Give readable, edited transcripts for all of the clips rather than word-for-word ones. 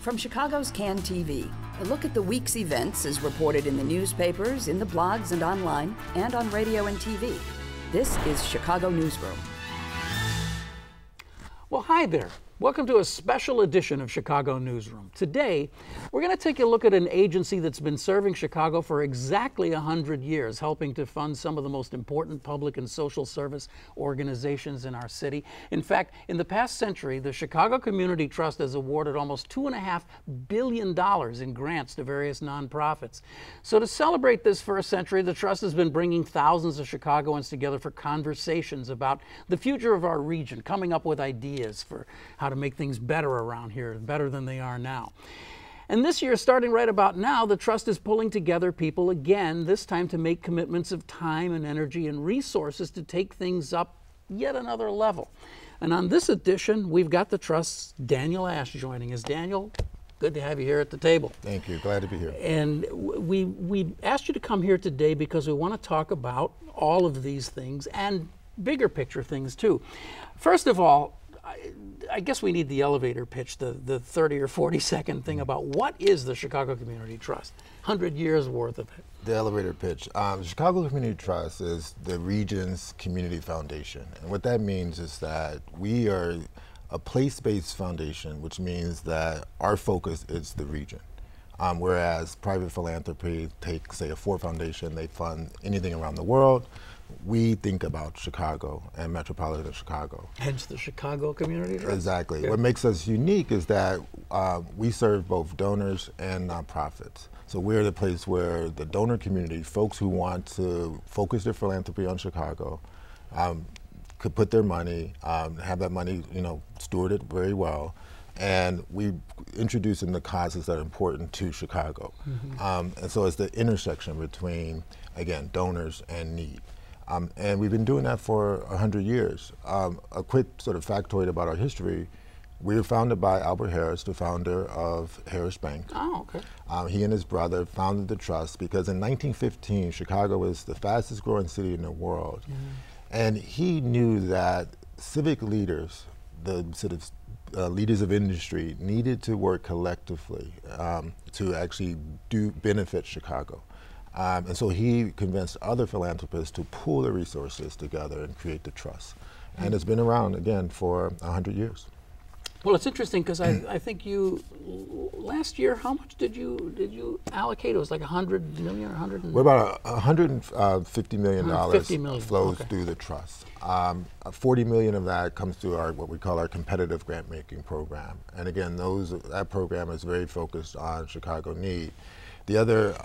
From Chicago's CAN TV, a look at the week's events is reported in the newspapers, in the blogs and online, and on radio and TV. This is Chicago Newsroom. Well, hi there. Welcome to a special edition of Chicago Newsroom. Today, we're going to take a look at an agency that's been serving Chicago for exactly 100 years, helping to fund some of the most important public and social service organizations in our city. In fact, in the past century, the Chicago Community Trust has awarded almost $2.5 billion in grants to various nonprofits. So to celebrate this first century, the Trust has been bringing thousands of Chicagoans together for conversations about the future of our region, coming up with ideas for how to make things better around here, better than they are now. And this year, starting right about now, the Trust is pulling together people again, this time to make commitments of time and energy and resources to take things up yet another level. And on this edition, we've got the Trust's Daniel Ash joining us. Daniel, good to have you here at the table. Thank you. Glad to be here. And we asked you to come here today because we want to talk about all of these things and bigger picture things too. First of all, I guess we need the elevator pitch, the 30 or 40 second thing about what is the Chicago Community Trust? 100 years worth of it. The elevator pitch. The Chicago Community Trust is the region's community foundation. And what that means is that we are a place-based foundation, which means that our focus is the region. Whereas private philanthropy, take say a Ford Foundation, they fund anything around the world. We think about Chicago and metropolitan Chicago. Hence the Chicago Community Trust. Exactly. Yeah. What makes us unique is that we serve both donors and nonprofits. So we're the place where the donor community, folks who want to focus their philanthropy on Chicago, could put their money, have that money, stewarded very well. And we introduce in the causes that are important to Chicago. Mm-hmm. And so it's the intersection between, again, donors and need. And we've been doing that for 100 years. A quick sort of factoid about our history, we were founded by Albert Harris, the founder of Harris Bank. Oh, okay. He and his brother founded the trust because in 1915, Chicago was the fastest growing city in the world. Mm-hmm. And he knew that civic leaders, the sort of leaders of industry, needed to work collectively to actually benefit Chicago. And so he convinced other philanthropists to pool the resources together and create the trust. And it's been around, again, for 100 years. Well, it's interesting because I think you, last year, how much did you allocate? It was like 100 million or 100? We're about $150 million flows okay. through the trust. 40 million of that comes through our what we call our competitive grant making program. And again, that program is very focused on Chicago need. The other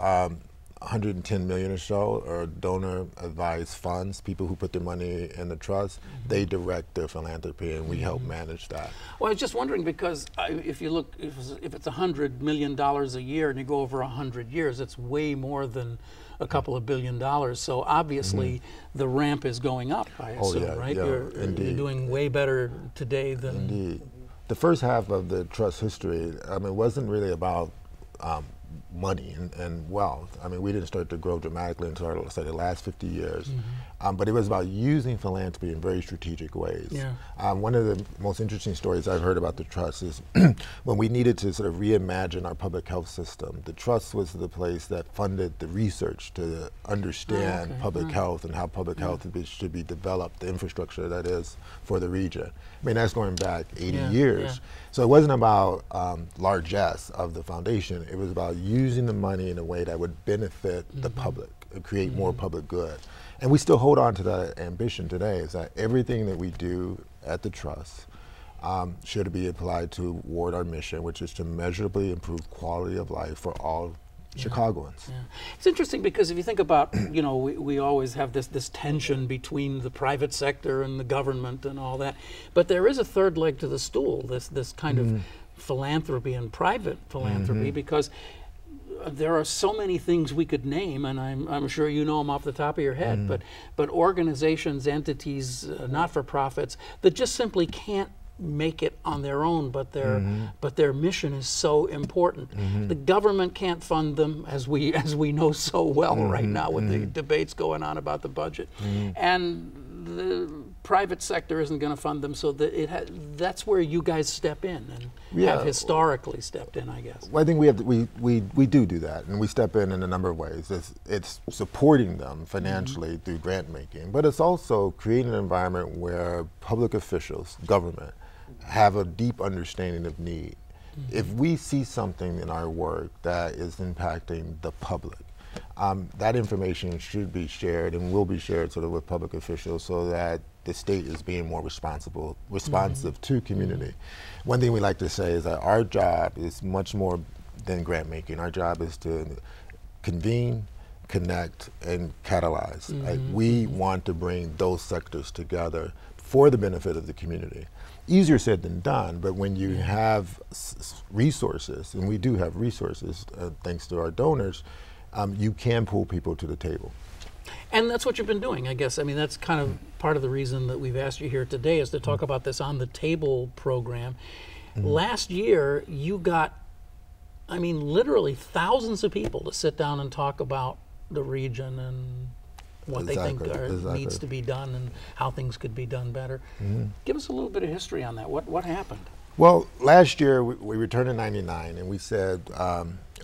110 million or so are donor advised funds, people who put their money in the trust. Mm-hmm. They direct their philanthropy and we help manage that. Well, I was just wondering because if you look, if it's $100 million a year and you go over 100 years, it's way more than a couple of $1 billion. So obviously the ramp is going up, I assume, right? Yeah, you're doing way better today than... Indeed. The first half of the trust history, it wasn't really about money and wealth. We didn't start to grow dramatically until let's say the last 50 years. Mm-hmm. But it was about using philanthropy in very strategic ways. Yeah. One of the most interesting stories I've heard about the trust is when we needed to sort of reimagine our public health system, the trust was the place that funded the research to understand public health and how public health should be developed, the infrastructure that is for the region. That's going back 80 years. Yeah. So it wasn't about largesse of the foundation, it was about using the money in a way that would benefit the public, create more public good. And we still hold on to that ambition today, is that everything that we do at the trust should be applied toward our mission, which is to measurably improve quality of life for all Chicagoans. Yeah. It's interesting because if you think about, we always have this tension between the private sector and the government and all that, but there is a third leg to the stool, this kind of philanthropy and private philanthropy, because there are so many things we could name, and I'm sure you know them off the top of your head, but organizations, entities, not-for-profits that just simply can't make it on their own, but their mission is so important. The government can't fund them, as we know so well right now with the debates going on about the budget, and the private sector isn't going to fund them, so that that's where you guys step in and have historically stepped in, I guess. Well, I think we do that, and we step in a number of ways. It's supporting them financially through grant making, but it's also creating an environment where public officials, government, have a deep understanding of need. If we see something in our work that is impacting the public, that information should be shared and will be shared sort of with public officials so that the state is being more responsive to community. One thing we like to say is that our job is much more than grant making. Our job is to convene, connect, and catalyze. Like, we want to bring those sectors together for the benefit of the community. Easier said than done, but when you have resources, and we do have resources thanks to our donors, you can pull people to the table. And that's what you've been doing, I guess. I mean, that's kind of part of the reason that we've asked you here today, is to talk about this On the Table program. Last year, you got, I mean, literally thousands of people to sit down and talk about the region and what they think needs to be done and how things could be done better. Give us a little bit of history on that. What happened? Well, last year we returned in '99, and we said,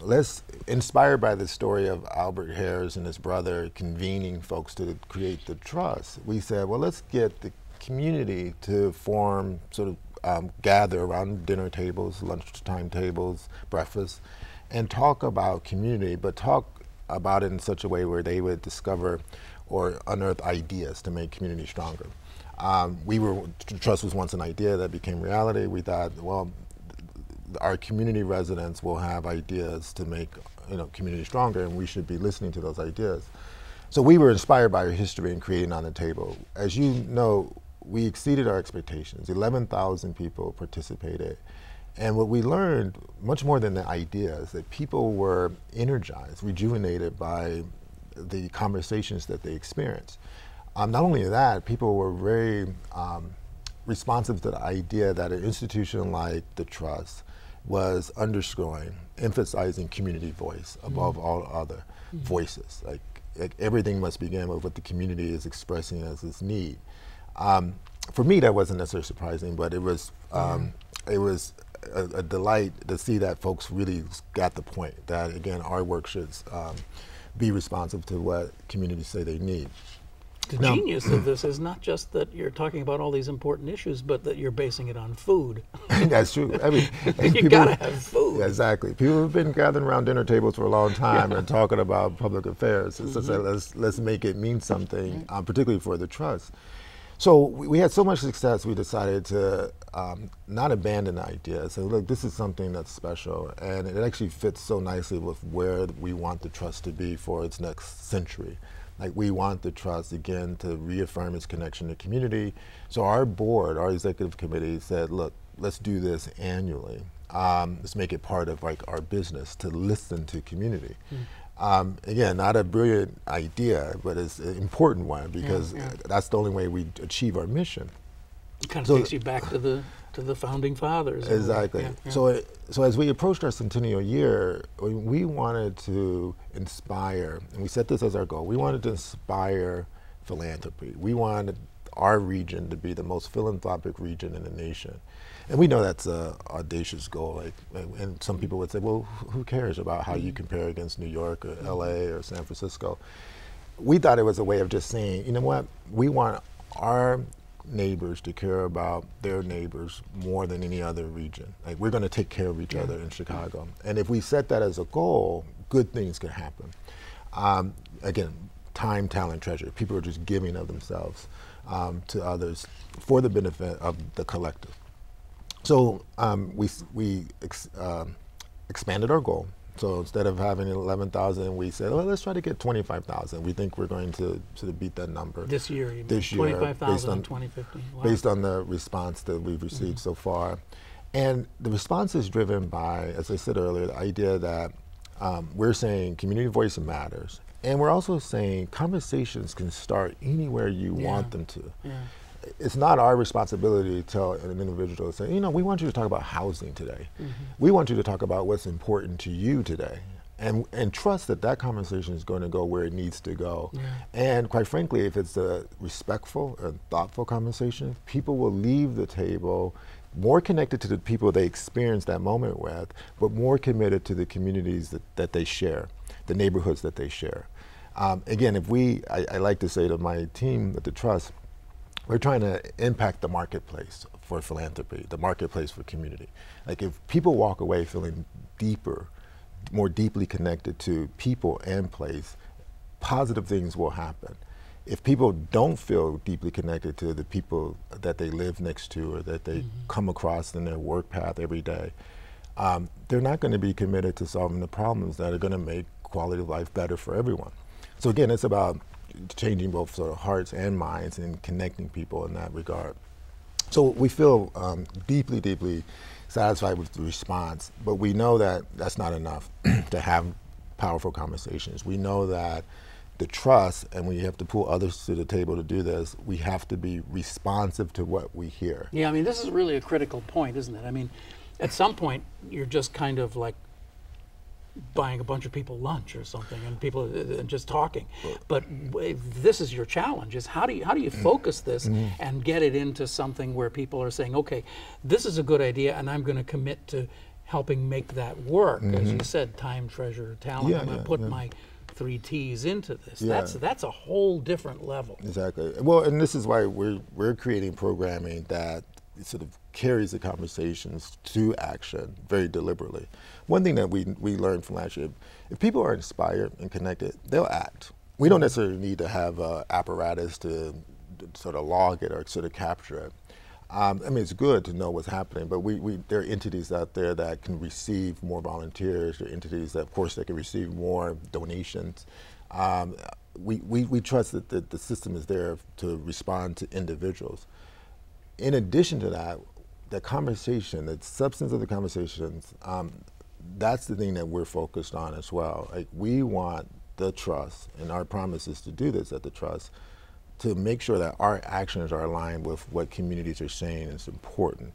let's, inspired by the story of Albert Harris and his brother convening folks to create the trust, we said, well, let's get the community to form, sort of gather around dinner tables, lunchtime tables, breakfast, and talk about community, but talk about it in such a way where they would discover or unearth ideas to make community stronger. Trust was once an idea that became reality. We thought, well, our community residents will have ideas to make community stronger, and we should be listening to those ideas. So we were inspired by our history in creating On the Table. As you know, we exceeded our expectations. 11,000 people participated. And what we learned, much more than the ideas, that people were energized, rejuvenated by the conversations that they experienced. Not only that, people were very responsive to the idea that an institution like the Trust was underscoring, emphasizing community voice above all other voices. Like everything must begin with what the community is expressing as its need. For me, that wasn't necessarily surprising, but it was a delight to see that folks really got the point that, again, our work should be responsive to what communities say they need. The genius of this is not just that you're talking about all these important issues, but that you're basing it on food. That's true. I mean, you gotta have food. Exactly. People have been gathering around dinner tables for a long time and talking about public affairs. So let's make it mean something, particularly for the Trust. So we had so much success, we decided to not abandon the idea. So look, this is something that's special, and it actually fits so nicely with where we want the Trust to be for its next century. Like, we want the Trust, again, to reaffirm its connection to community. So our board, our executive committee said, look, let's do this annually. Let's make it part of our business to listen to community. Again, not a brilliant idea, but it's an important one, because that's the only way we achieve our mission. It kind of takes you back to the founding fathers. Exactly. So as we approached our centennial year, we wanted to inspire, and we set this as our goal, we wanted to inspire philanthropy. We wanted our region to be the most philanthropic region in the nation. And we know that's an audacious goal. And some people would say, well, who cares about how you compare against New York or LA or San Francisco? We thought it was a way of just saying, you know what, we want our neighbors to care about their neighbors more than any other region. Like, we're going to take care of each other in Chicago. And if we set that as a goal, good things can happen. Again, time, talent, treasure. People are just giving of themselves to others for the benefit of the collective. So we expanded our goal. So instead of having 11,000, we said, well, let's try to get 25,000. We think we're going to sort of beat that number. This year, you mean? This year. 25,000 in 2015. Wow. Based on the response that we've received so far. And the response is driven by, as I said earlier, the idea that we're saying community voice matters. And we're also saying conversations can start anywhere you want them to. It's not our responsibility to tell an individual, say, you know, we want you to talk about housing today. We want you to talk about what's important to you today. and trust that that conversation is going to go where it needs to go. Yeah. And quite frankly, if it's a respectful and thoughtful conversation, people will leave the table more connected to the people they experience that moment with, but more committed to the communities that they share, the neighborhoods that they share. Again, I like to say to my team at the Trust, we're trying to impact the marketplace for philanthropy, the marketplace for community. Like if people walk away feeling more deeply connected to people and place, positive things will happen. If people don't feel deeply connected to the people that they live next to or that they come across in their work path every day, they're not going to be committed to solving the problems that are going to make quality of life better for everyone. So again, it's about changing both sort of hearts and minds and connecting people in that regard. So we feel deeply, deeply satisfied with the response, but we know that that's not enough to have powerful conversations. We know that the trust, and we have to pull others to the table to do this, we have to be responsive to what we hear. Yeah, I mean, this is really a critical point, isn't it? I mean, at some point, you're just kind of like buying a bunch of people lunch or something, and people just talking. But this is your challenge: is how do you focus this and get it into something where people are saying, okay, this is a good idea, and I'm going to commit to helping make that work. As you said, time, treasure, talent. Yeah, I'm going to put my 3 T's into this. Yeah. That's a whole different level. Exactly. Well, and this is why we're creating programming that sort of carries the conversations to action very deliberately. One thing that we learned from last year, if people are inspired and connected, they'll act. We don't necessarily need to have an apparatus to sort of log it or sort of capture it. I mean, it's good to know what's happening, but there are entities out there that can receive more volunteers. There are entities that, of course, that can receive more donations. We trust that the system is there to respond to individuals. In addition to that, the conversation, the substance of the conversations, that's the thing that we're focused on as well. Like, we want the Trust, and our promise is to do this at the Trust, to make sure that our actions are aligned with what communities are saying is important.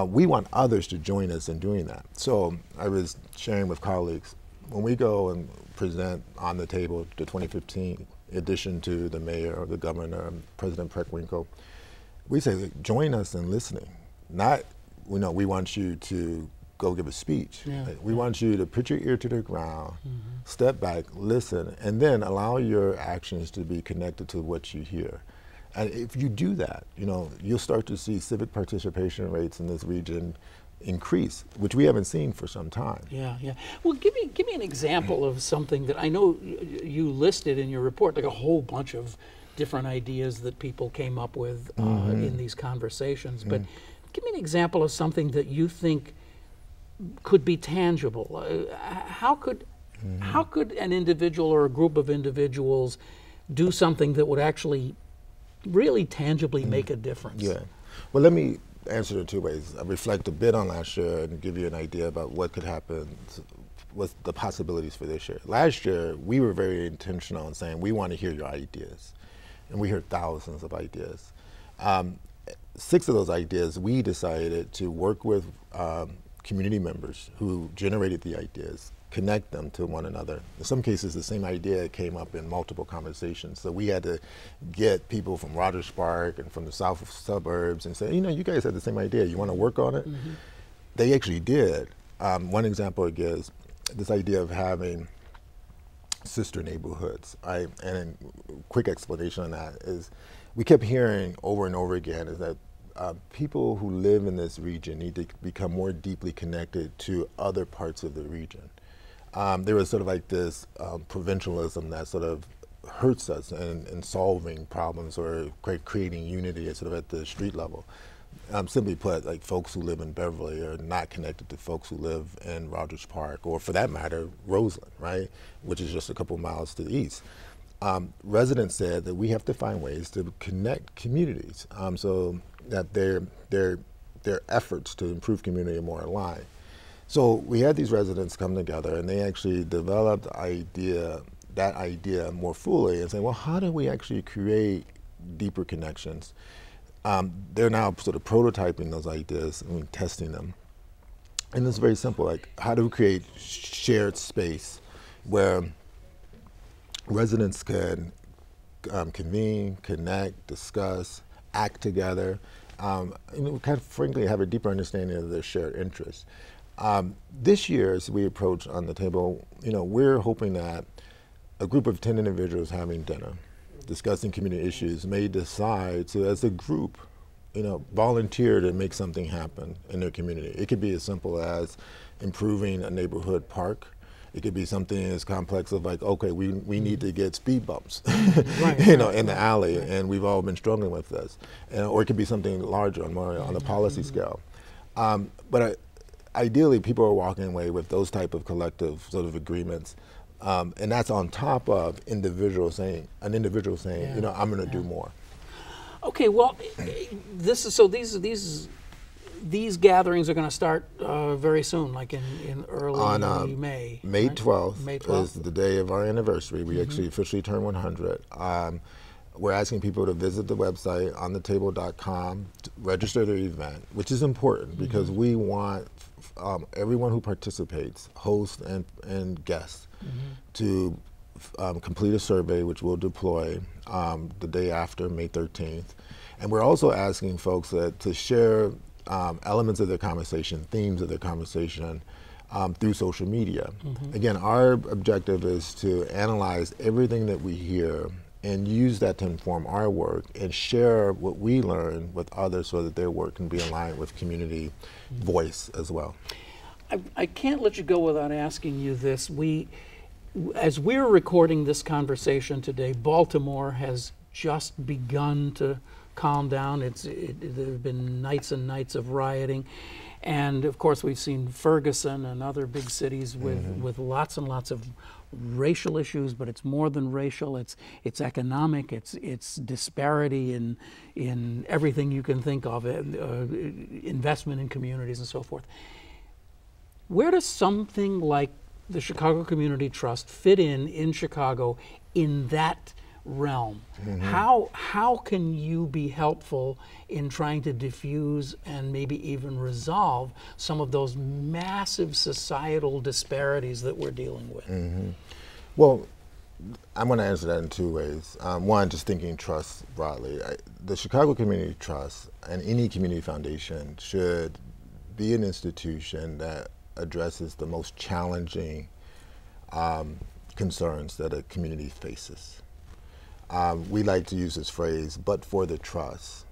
We want others to join us in doing that. So I was sharing with colleagues, when we go and present on the table the 2015 addition to the mayor or the governor, President Preckwinkle, we say, join us in listening. Not, we want you to go give a speech. Yeah. We want you to put your ear to the ground, step back, listen, and then allow your actions to be connected to what you hear. And if you do that, you'll start to see civic participation rates in this region increase, which we haven't seen for some time. Yeah, yeah. Well, give me an example of something that I know you listed in your report, like a whole bunch of different ideas that people came up with in these conversations. But give me an example of something that you think could be tangible. How could an individual or a group of individuals do something that would actually really tangibly make a difference? Yeah. Well, let me answer it 2 ways. I reflect a bit on last year and give you an idea about what could happen with the possibilities for this year. Last year, we were very intentional in saying we want to hear your ideas. And we heard thousands of ideas. 6 of those ideas, we decided to work with community members who generated the ideas, connect them to one another. In some cases, the same idea came up in multiple conversations. So we had to get people from Rogers Park and from the south suburbs and say, you guys had the same idea. You want to work on it? They actually did. One example it gives, this idea of having sister neighborhoods. And a quick explanation on that is we kept hearing over and over again is that people who live in this region need to become more deeply connected to other parts of the region. There was sort of like this provincialism that sort of hurts us in solving problems or creating unity sort of at the street level. Simply put, like folks who live in Beverly are not connected to folks who live in Rogers Park, or for that matter, Roseland, right, which is just a couple miles to the east. Residents said that we have to find ways to connect communities so that their efforts to improve community are more aligned. So we had these residents come together, and they actually developed that idea more fully and saying, well, how do we actually create deeper connections? They're now sort of prototyping those ideas and testing them. And it's very simple, like how do we create shared space where residents can convene, connect, discuss, act together, and kind of frankly have a deeper understanding of their shared interests. This year, as we approach on the table, we're hoping that a group of 10 individuals having dinner, discussing community issues, may decide to, as a group, volunteer to make something happen in their community. It could be as simple as improving a neighborhood park. It could be something as complex as like, okay, we need to get speed bumps, in the alley, and we've all been struggling with this. Or it could be something larger, on a policy scale. But ideally, people are walking away with those type of collective sort of agreements, and that's on top of an individual saying, I'm going to do more. Okay, well, these gatherings are going to start very soon, like in early May. May right? 12th, May 12th is the day of our anniversary. We actually officially turn 100. We're asking people to visit the website onthetable.com, to register their event, which is important because we want everyone who participates, hosts and guests, to complete a survey, which we'll deploy the day after, May 13th. And we're also asking folks to share elements of their conversation, themes of their conversation through social media. Again, our objective is to analyze everything that we hear and use that to inform our work and share what we learn with others so that their work can be aligned with community voice as well. I can't let you go without asking you this. As we're recording this conversation today, Baltimore has just begun to calm down. There have been nights and nights of rioting. And of course, we've seen Ferguson and other big cities with lots and lots of racial issues, but it's more than racial. It's economic. It's disparity in everything you can think of, investment in communities and so forth. Where does something like the Chicago Community Trust fit in Chicago in that realm? How can you be helpful in trying to diffuse and maybe even resolve some of those massive societal disparities that we're dealing with? Well, I'm going to answer that in two ways. One, just thinking trust broadly. The Chicago Community Trust and any community foundation should be an institution that addresses the most challenging concerns that a community faces. We like to use this phrase, but for the trust.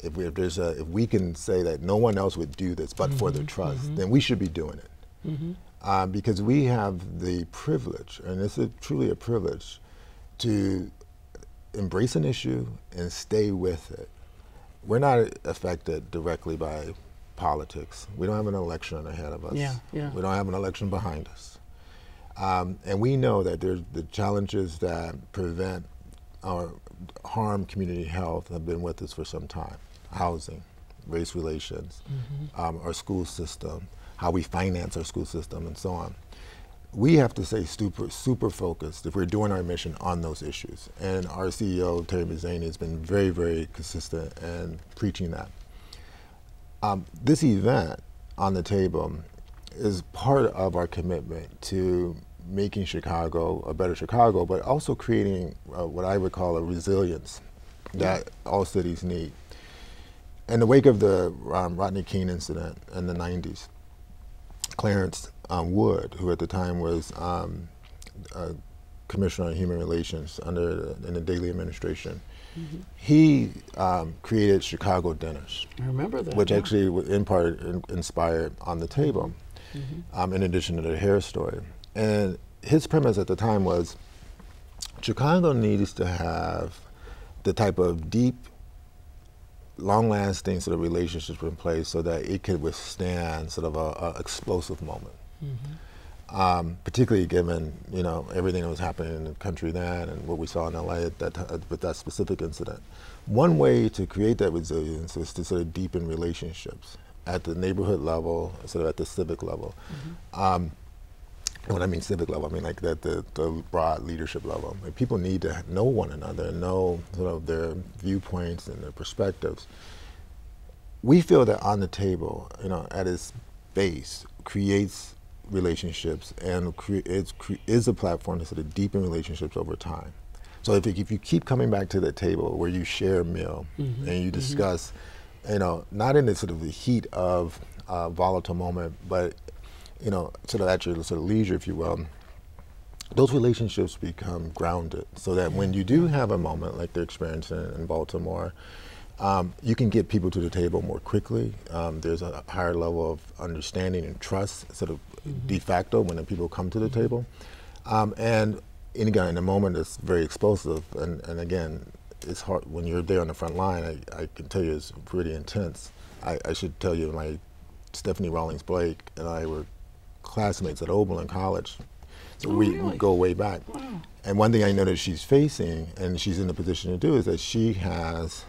If we can say that no one else would do this but for the trust, then we should be doing it. Because we have the privilege, and this is truly a privilege, to embrace an issue and stay with it. We're not affected directly by politics. We don't have an election ahead of us. We don't have an election behind us. And we know that there's the challenges that prevent or harm community health have been with us for some time. Housing, race relations, our school system, how we finance our school system, and so on. We have to stay super focused if we're doing our mission on those issues. And our CEO, Terry Mazzani, has been very, very consistent in preaching that. This event on the table is part of our commitment to making Chicago a better Chicago, but also creating what I would call a resilience that all cities need. In the wake of the Rodney King incident in the 90s, Clarence Wood, who at the time was Commissioner on Human Relations in the Daley administration, he created Chicago Dinners. I remember that. Which actually, in part, inspired On the Table, in addition to the hair story. And his premise at the time was Chicago needs to have the type of deep, long-lasting sort of relationships in place so that it could withstand sort of a explosive moment. Particularly given everything that was happening in the country then and what we saw in LA with that specific incident. One way to create that resilience is to sort of deepen relationships at the neighborhood level, sort of at the civic level. When I mean civic level, I mean like at the broad leadership level. Like people need to know one another and know sort of their viewpoints and their perspectives. we feel that On the Table, at its base, creates relationships and is a platform to sort of deepen relationships over time. So if you keep coming back to the table where you share a meal and you discuss, not in the sort of the heat of a volatile moment, but sort of at your sort of leisure, if you will, those relationships become grounded, so that when you do have a moment like they're experiencing in Baltimore, you can get people to the table more quickly. There's a higher level of understanding and trust, sort of de facto, when the people come to the table. And again, in a moment it's very explosive, and again, it's hard when you're there on the front line. I can tell you it's pretty intense. I should tell you, Stephanie Rawlings Blake and I were classmates at Oberlin College. So we go way back. Wow. And one thing I know that she's facing, and she's in the position to do, is that she has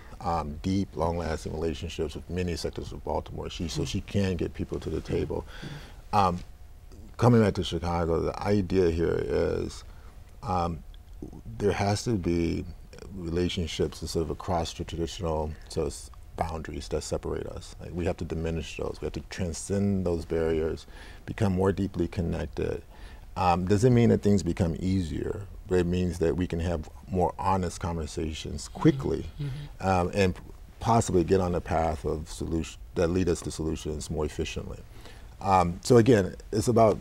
deep, long-lasting relationships with many sectors of Baltimore. So she can get people to the table. Coming back to Chicago, the idea here is there has to be relationships sort of across the traditional sort of boundaries that separate us. Like, we have to diminish those. We have to transcend those barriers, become more deeply connected. Doesn't mean that things become easier, but it means that we can have more honest conversations quickly, and possibly get on the path of solutions that lead us to solutions more efficiently. So again, it's about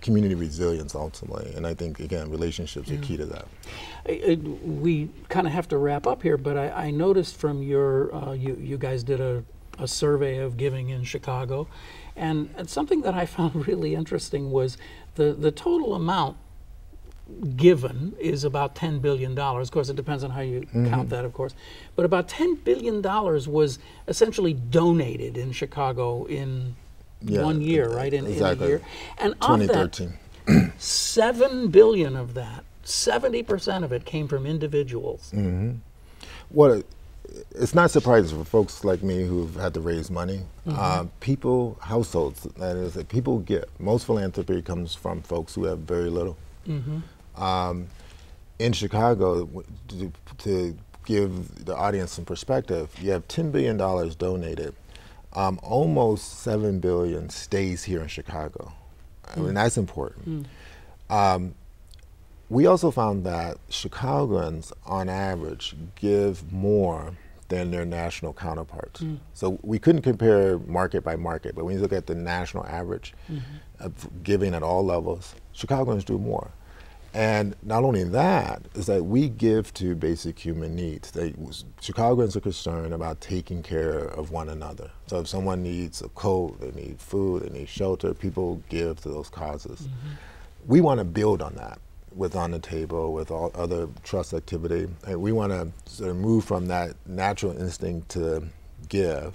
community resilience ultimately, and I think, again, relationships are key to that. We kind of have to wrap up here, but I noticed from your, you guys did a survey of giving in Chicago, and something that I found really interesting was the total amount given is about $10 billion. Of course, it depends on how you count that, of course. But about $10 billion was essentially donated in Chicago in 1 year, right? In a year. And 2013. Of that, $7 billion of that, 70% of it came from individuals. Well, it's not surprising for folks like me who've had to raise money. People, households, that is, that people get. Most philanthropy comes from folks who have very little. In Chicago, to give the audience some perspective, you have $10 billion donated. Almost $7 billion stays here in Chicago. I mean, that's important. We also found that Chicagoans, on average, give more than their national counterparts. So we couldn't compare market by market, but when you look at the national average of giving at all levels, Chicagoans do more. And not only that, is that we give to basic human needs. Chicagoans are concerned about taking care of one another. So if someone needs a coat, they need food, they need shelter, people give to those causes. We want to build on that with On the Table, with all other trust activity. And we want to sort of move from that natural instinct to give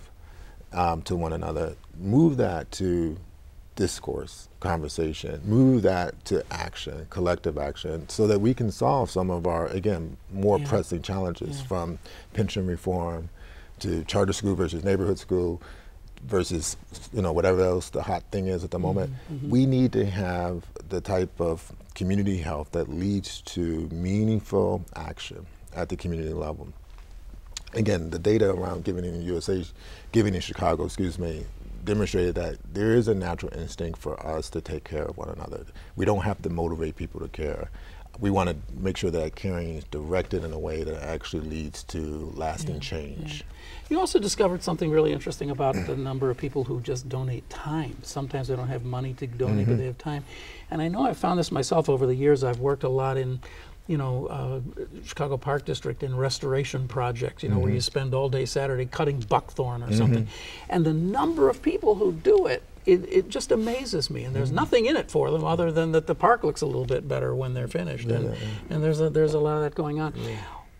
to one another, move that to discourse, conversation, move that to action, collective action, so that we can solve some of our, again, more pressing challenges, from pension reform to charter school versus neighborhood school versus, whatever else the hot thing is at the moment. We need to have the type of community health that leads to meaningful action at the community level. Again, the data around giving in Chicago, demonstrated that there is a natural instinct for us to take care of one another. We don't have to motivate people to care. We want to make sure that caring is directed in a way that actually leads to lasting change. You also discovered something really interesting about the number of people who just donate time. Sometimes they don't have money to donate, but they have time. And I know I've found this myself over the years. I've worked a lot in Chicago Park District in restoration projects, where you spend all day Saturday cutting buckthorn or something. And the number of people who do it, it just amazes me. And there's nothing in it for them other than that the park looks a little bit better when they're finished. And there's a lot of that going on.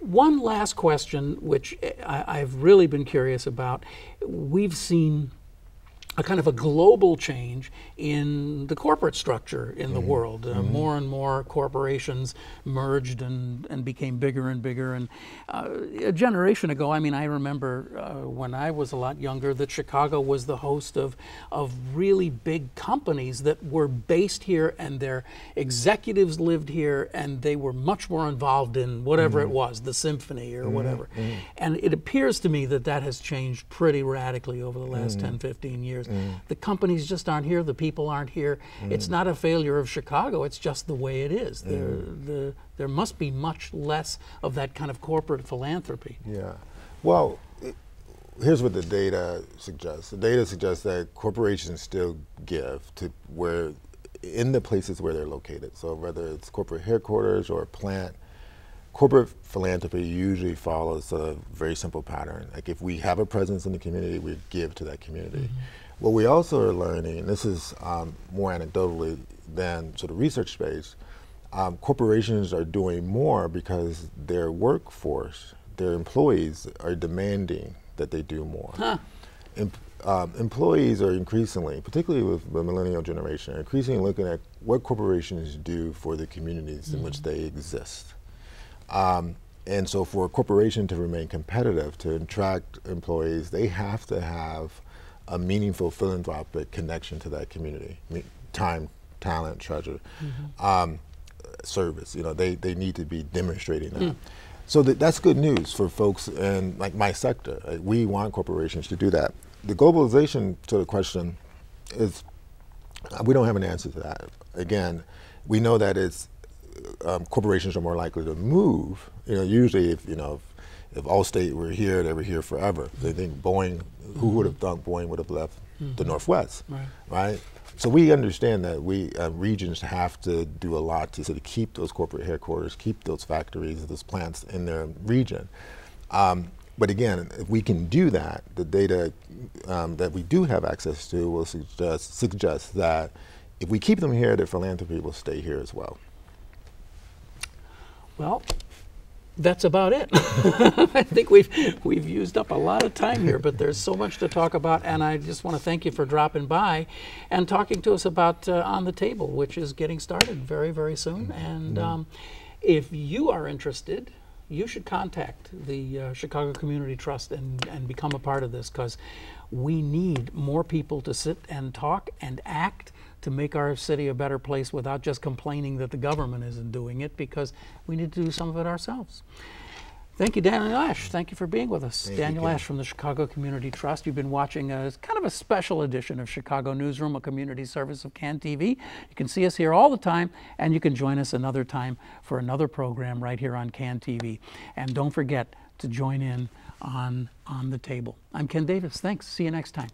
One last question, which I've really been curious about. We've seen a kind of a global change in the corporate structure in the world. More and more corporations merged and became bigger and bigger. And a generation ago, I mean, I remember when I was a lot younger that Chicago was the host of really big companies that were based here, and their executives lived here, and they were much more involved in whatever it was, the symphony or whatever. And it appears to me that that has changed pretty radically over the last 10, 15 years. The companies just aren't here, the people aren't here. It's not a failure of Chicago, it's just the way it is. There must be much less of that kind of corporate philanthropy. Yeah. Well, here's what the data suggests. The data suggests that corporations still give to where, in the places where they're located. So whether it's corporate headquarters or a plant, corporate philanthropy usually follows a very simple pattern. Like if we have a presence in the community, we give to that community. What we also are learning, and this is more anecdotally than sort of research based, corporations are doing more because their workforce, their employees are demanding that they do more. Employees are increasingly, particularly with the millennial generation, are increasingly looking at what corporations do for the communities in which they exist. And so for a corporation to remain competitive, to attract employees, they have to have a meaningful philanthropic connection to that community. Time, talent, treasure, service. You know, they need to be demonstrating that. So that's good news for folks in like my sector. We want corporations to do that. The globalization sort of question is, we don't have an answer to that. Again, we know that it's corporations are more likely to move. You know, usually if Allstate were here, they were here forever. They think Boeing, who would have thought Boeing would have left the Northwest, right? So we understand that we regions have to do a lot to sort of keep those corporate headquarters, keep those factories, those plants in their region. But again, if we can do that, the data that we do have access to will suggest that if we keep them here, their philanthropy will stay here as well. Well, that's about it. I think we've used up a lot of time here, but there's so much to talk about, and I just want to thank you for dropping by and talking to us about On the Table, which is getting started very, very soon. And if you are interested, you should contact the Chicago Community Trust and become a part of this, because we need more people to sit and talk and act to make our city a better place without just complaining that the government isn't doing it, because we need to do some of it ourselves. Thank you, Daniel Ash. Thank you for being with us. Daniel Ash from the Chicago Community Trust. You've been watching a kind of a special edition of Chicago Newsroom, a community service of CAN TV. You can see us here all the time, and you can join us another time for another program right here on CAN TV. And don't forget to join in on the Table. I'm Ken Davis. Thanks. See you next time.